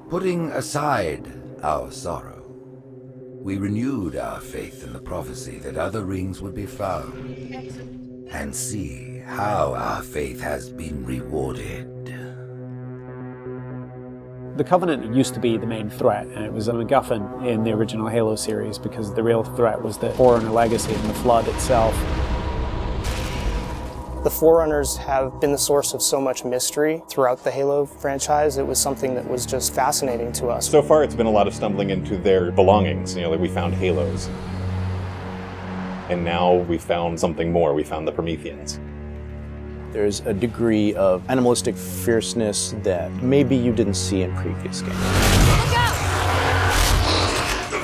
Putting aside our sorrow, we renewed our faith in the prophecy that other rings would be found, and see how our faith has been rewarded. The Covenant used to be the main threat, and it was a MacGuffin in the original Halo series because the real threat was the Forerunner legacy and the Flood itself. The Forerunners have been the source of so much mystery throughout the Halo franchise. It was something that was just fascinating to us. So far, it's been a lot of stumbling into their belongings. Like we found Halos. And now we found something more. We found the Prometheans. There's a degree of animalistic fierceness that maybe you didn't see in previous games.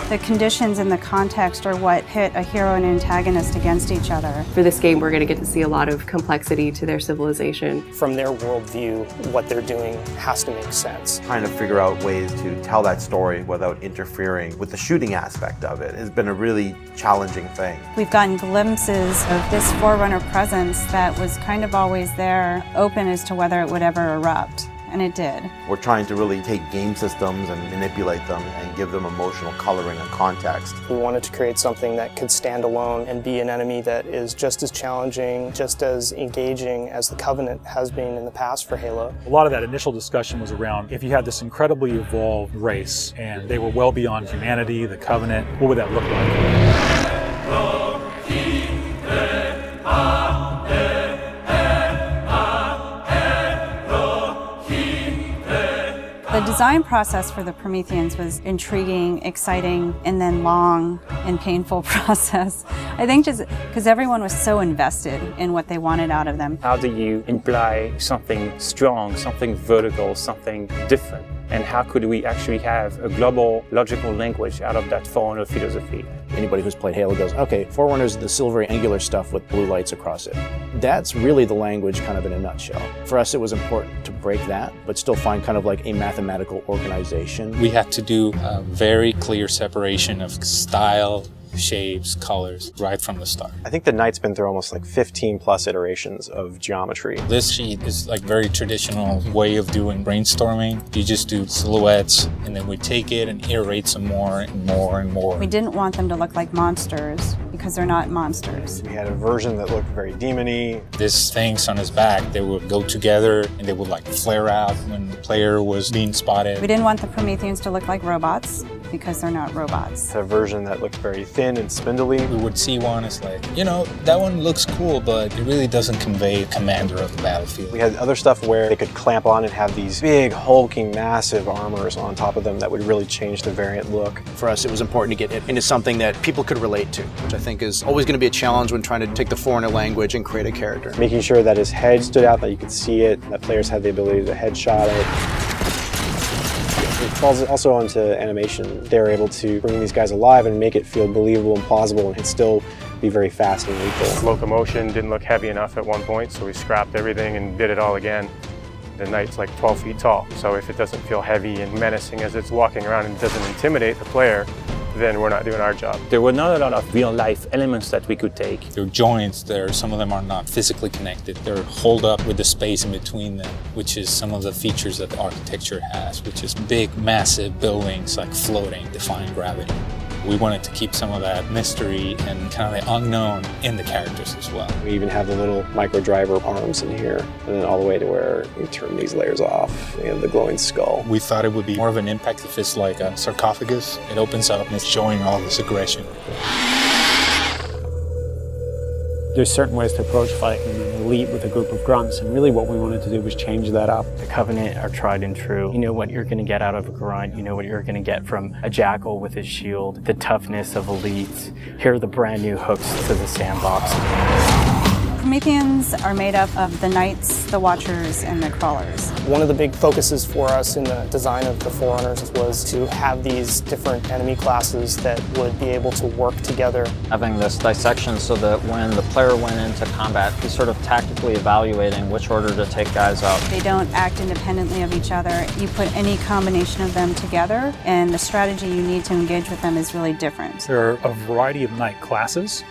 The conditions and the context are what pit a hero and antagonist against each other. For this game, we're going to get to see a lot of complexity to their civilization. From their worldview, what they're doing has to make sense. Trying to figure out ways to tell that story without interfering with the shooting aspect of it has been a really challenging thing. We've gotten glimpses of this Forerunner presence that was kind of always there, open as to whether it would ever erupt. And it did. We're trying to really take game systems and manipulate them and give them emotional coloring and context. We wanted to create something that could stand alone and be an enemy that is just as challenging, just as engaging as the Covenant has been in the past for Halo. A lot of that initial discussion was around if you had this incredibly evolved race and they were well beyond humanity, the Covenant, what would that look like? The design process for the Prometheans was intriguing, exciting, and then long and painful process. I think just because everyone was so invested in what they wanted out of them. How do you imply something strong, something vertical, something different? And how could we actually have a global logical language out of that Forerunner philosophy? Anybody who's played Halo goes, okay, Forerunners is the silvery angular stuff with blue lights across it. That's really the language kind of in a nutshell. For us, it was important to break that, but still find kind of like a mathematical organization. We had to do a very clear separation of style, shapes, colors, right from the start. I think the Knight's been through almost like 15 plus iterations of geometry. This sheet is like very traditional way of doing brainstorming. You just do silhouettes and then we take it and iterate some more and more and more. We didn't want them to look like monsters because they're not monsters. We had a version that looked very demon-y. These things on his back, they would go together and they would like flare out when the player was being spotted. We didn't want the Prometheans to look like robots because they're not robots. A version that looked very thin and spindly. We would see one as like, you know, that one looks cool, but it really doesn't convey commander of the battlefield. We had other stuff where they could clamp on and have these big, hulking, massive armors on top of them that would really change the variant look. For us, it was important to get it into something that people could relate to, which I think is always going to be a challenge when trying to take the Foreigner language and create a character. Making sure that his head stood out, that you could see it, that players had the ability to headshot it. It falls also onto animation. They were able to bring these guys alive and make it feel believable and plausible and still be very fast and lethal. Locomotion didn't look heavy enough at one point, so we scrapped everything and did it all again. The Knight's like 12 feet tall, so if it doesn't feel heavy and menacing as it's walking around and doesn't intimidate the player, then we're not doing our job. There were not a lot of real-life elements that we could take. There are joints there, some of them are not physically connected. They're holed up with the space in between them, which is some of the features that the architecture has, which is big, massive buildings like floating, defying gravity. We wanted to keep some of that mystery and kind of the unknown in the characters as well. We even have the little micro driver arms in here, and then all the way to where we turn these layers off. We have the glowing skull. We thought it would be more of an impact if it's like a sarcophagus. It opens up and it's showing all this aggression. There's certain ways to approach fighting an elite with a group of grunts, and really what we wanted to do was change that up. The Covenant are tried and true. You know what you're going to get out of a grunt. You know what you're going to get from a jackal with his shield. The toughness of elites. Here are the brand new hooks to the sandbox. Prometheans are made up of the Knights, the Watchers, and the Crawlers. One of the big focuses for us in the design of the Forerunners was to have these different enemy classes that would be able to work together. Having this dissection so that when the player went into combat, he's sort of tactically evaluating which order to take guys out. They don't act independently of each other. You put any combination of them together, and the strategy you need to engage with them is really different. There are a variety of Knight classes.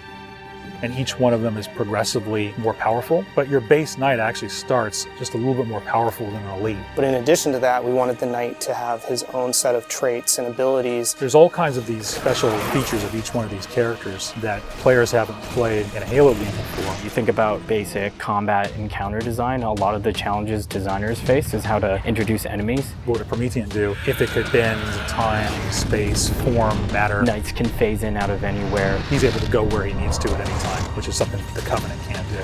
and each one of them is progressively more powerful. But your base knight actually starts just a little bit more powerful than an elite. But in addition to that, we wanted the knight to have his own set of traits and abilities. There's all kinds of these special features of each one of these characters that players haven't played in a Halo game before. You think about basic combat encounter design, a lot of the challenges designers face is how to introduce enemies. What would a Promethean do if it could bend time, space, form, matter? Knights can phase in out of anywhere. He's able to go where he needs to at any time, which is something the Covenant can't do.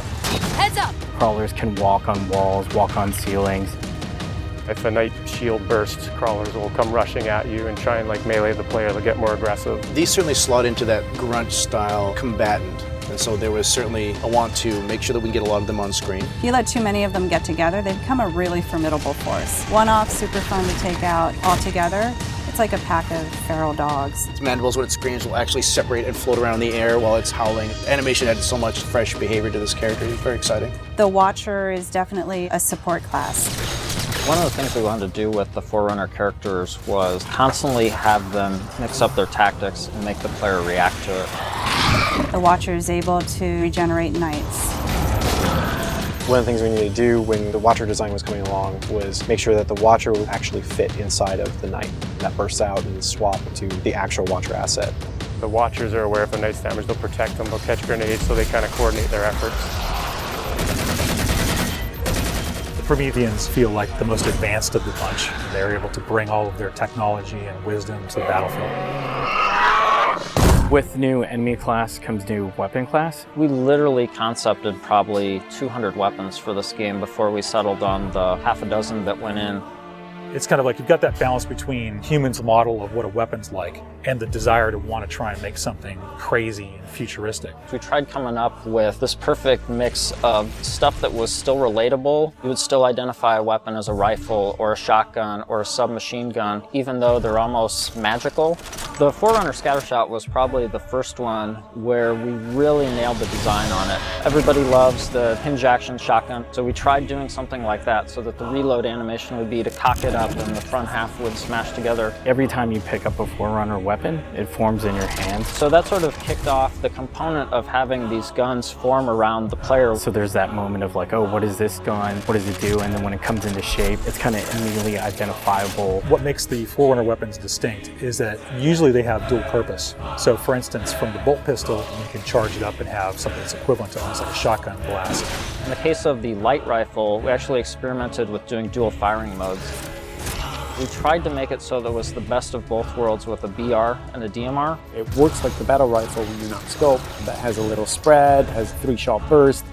Heads up! Crawlers can walk on walls, walk on ceilings. If a knight shield bursts, crawlers will come rushing at you and try and like melee the player to get more aggressive. These certainly slot into that grunt style combatant. And so there was certainly a want to make sure that we can get a lot of them on screen. If you let too many of them get together, they become a really formidable force. One-off, super fun to take out all together. It's like a pack of feral dogs. Its mandibles, when it screams, will actually separate and float around in the air while it's howling. Animation added so much fresh behavior to this character. It's very exciting. The Watcher is definitely a support class. One of the things we wanted to do with the Forerunner characters was constantly have them mix up their tactics and make the player react to it. The Watcher is able to regenerate knights. One of the things we needed to do when the Watcher design was coming along was make sure that the Watcher would actually fit inside of the Knight. That bursts out and swap to the actual Watcher asset. The Watchers are aware if a knight's damaged, they'll protect them, they'll catch grenades, so they kind of coordinate their efforts. The Prometheans feel like the most advanced of the bunch. They're able to bring all of their technology and wisdom to the battlefield. With new enemy class comes new weapon class. We literally concepted probably 200 weapons for this game before we settled on the half a dozen that went in. It's kind of like you've got that balance between humans' model of what a weapon's like and the desire to want to try and make something crazy and futuristic. We tried coming up with this perfect mix of stuff that was still relatable. You would still identify a weapon as a rifle or a shotgun or a submachine gun, even though they're almost magical. The Forerunner Scattershot was probably the first one where we really nailed the design on it. Everybody loves the hinge action shotgun, so we tried doing something like that so that the reload animation would be to cock it up and the front half would smash together. Every time you pick up a Forerunner weapon, it forms in your hand. So that sort of kicked off the component of having these guns form around the player. So there's that moment of like, oh, what is this gun? What does it do? And then when it comes into shape, it's kind of immediately identifiable. What makes the Forerunner weapons distinct is that usually they have dual purpose. So for instance, from the bolt pistol, you can charge it up and have something that's equivalent to almost like a shotgun blast. In the case of the light rifle, we actually experimented with doing dual firing modes. We tried to make it so that it was the best of both worlds with a BR and a DMR. It works like the battle rifle when you're not scoped. That has a little spread, has a 3-shot burst,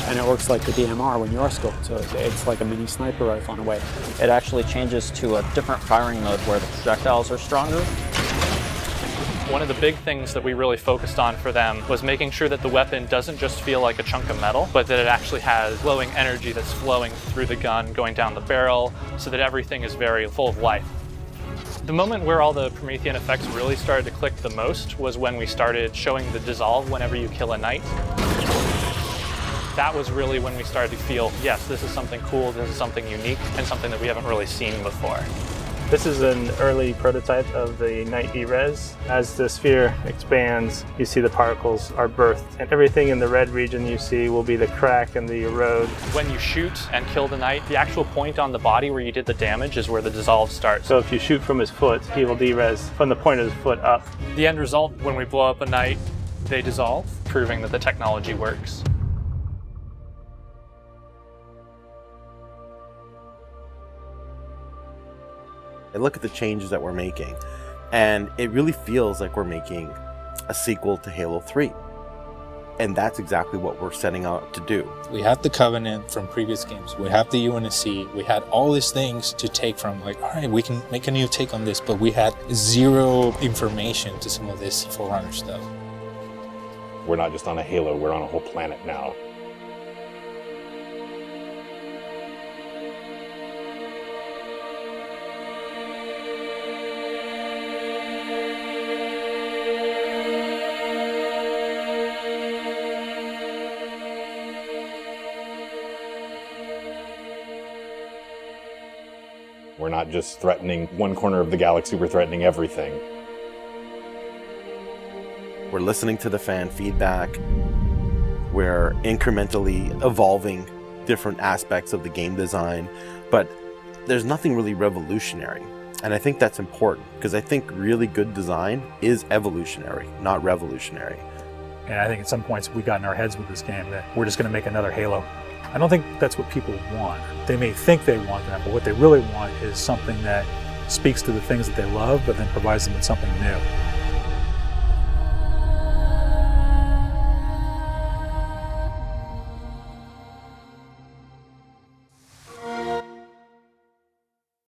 and it works like the DMR when you're scoped. So it's like a mini sniper rifle in a way. It actually changes to a different firing mode where the projectiles are stronger. One of the big things that we really focused on for them was making sure that the weapon doesn't just feel like a chunk of metal, but that it actually has glowing energy that's flowing through the gun, going down the barrel, so that everything is very full of life. The moment where all the Promethean effects really started to click the most was when we started showing the dissolve whenever you kill a knight. That was really when we started to feel, yes, this is something cool, this is something unique, and something that we haven't really seen before. This is an early prototype of the Knight E-Res. As the sphere expands, you see the particles are birthed, and everything in the red region you see will be the crack and the erode. When you shoot and kill the knight, the actual point on the body where you did the damage is where the dissolve starts. So if you shoot from his foot, he will de-res from the point of his foot up. The end result, when we blow up a knight, they dissolve, proving that the technology works. I look at the changes that we're making, and it really feels like we're making a sequel to Halo 3. And that's exactly what we're setting out to do. We have the Covenant from previous games. We have the UNSC. We had all these things to take from, like, all right, we can make a new take on this, but we had zero information to some of this Forerunner stuff. We're not just on a Halo, we're on a whole planet now. We're not just threatening one corner of the galaxy, we're threatening everything. We're listening to the fan feedback. We're incrementally evolving different aspects of the game design, but there's nothing really revolutionary. And I think that's important, because I think really good design is evolutionary, not revolutionary. And I think at some points we got in our heads with this game that we're just going to make another Halo. I don't think that's what people want. They may think they want that, but what they really want is something that speaks to the things that they love, but then provides them with something new.